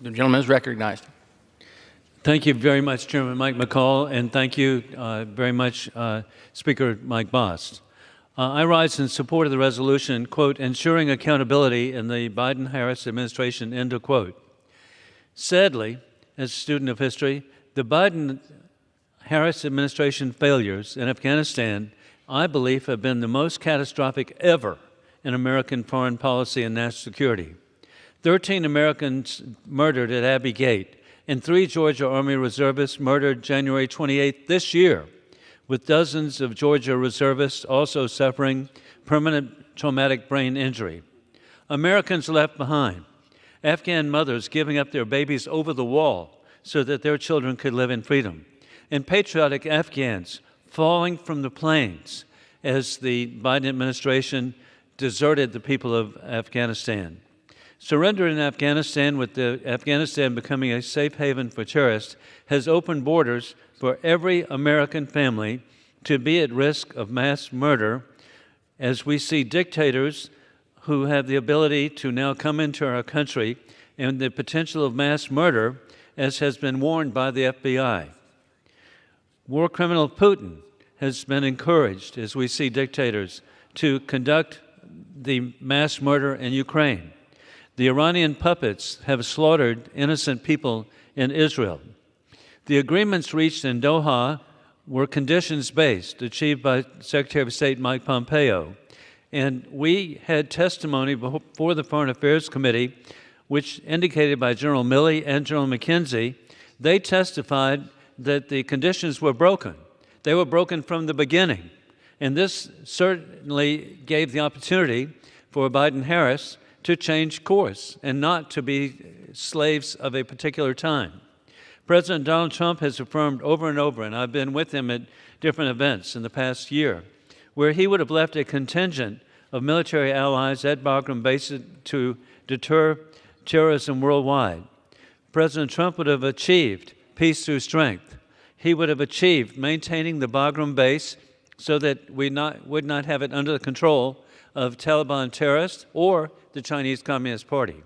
The gentleman is recognized. Thank you very much, Chairman Mike McCall, and thank you very much, Speaker Mike Bost. I rise in support of the resolution, quote, ensuring accountability in the Biden-Harris administration, end of quote. Sadly, as a student of history, the Biden-Harris administration failures in Afghanistan, I believe, have been the most catastrophic ever in American foreign policy and national security. 13 Americans murdered at Abbey Gate, and 3 Georgia Army reservists murdered January 28th this year, with dozens of Georgia reservists also suffering permanent traumatic brain injury. Americans left behind, Afghan mothers giving up their babies over the wall so that their children could live in freedom, and patriotic Afghans falling from the planes as the Biden administration deserted the people of Afghanistan. Surrender in Afghanistan, with Afghanistan becoming a safe haven for terrorists, has opened borders for every American family to be at risk of mass murder, as we see dictators who have the ability to now come into our country and the potential of mass murder, as has been warned by the FBI. War criminal Putin has been encouraged, as we see dictators, to conduct the mass murder in Ukraine. The Iranian puppets have slaughtered innocent people in Israel. The agreements reached in Doha were conditions-based, achieved by Secretary of State Mike Pompeo. And we had testimony before the Foreign Affairs Committee, which indicated by General Milley and General McKenzie, they testified that the conditions were broken. They were broken from the beginning. And this certainly gave the opportunity for Biden-Harris to change course and not to be slaves of a particular time. President Donald Trump has affirmed over and over, and I've been with him at different events in the past year, where he would have left a contingent of military allies at Bagram Base to deter terrorism worldwide. President Trump would have achieved peace through strength. He would have achieved maintaining the Bagram Base so that we would not have it under the control of Taliban terrorists or the Chinese Communist Party.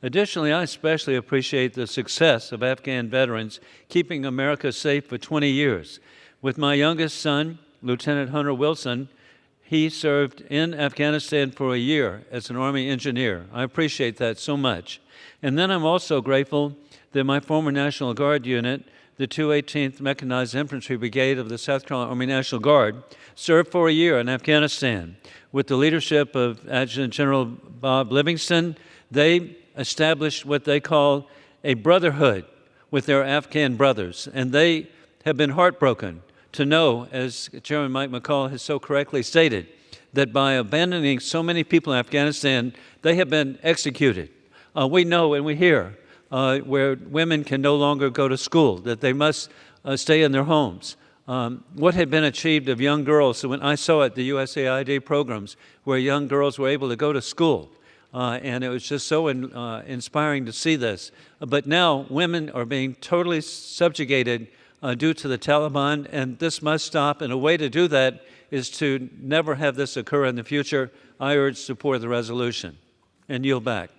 Additionally, I especially appreciate the success of Afghan veterans keeping America safe for 20 years. With my youngest son, Lieutenant Hunter Wilson, he served in Afghanistan for a year as an Army engineer. I appreciate that so much. And then I'm also grateful that my former National Guard unit, the 218th Mechanized Infantry Brigade of the South Carolina Army National Guard, served for a year in Afghanistan. With the leadership of Adjutant General Bob Livingston, they established what they call a brotherhood with their Afghan brothers. And they have been heartbroken to know, as Chairman Mike McCall has so correctly stated, that by abandoning so many people in Afghanistan, they have been executed. We know and we hear where women can no longer go to school, that they must stay in their homes. What had been achieved of young girls, so when I saw at the USAID programs where young girls were able to go to school, and it was just so inspiring to see this. But now women are being totally subjugated due to the Taliban, and this must stop, and a way to do that is to never have this occur in the future. I urge support of the resolution and yield back.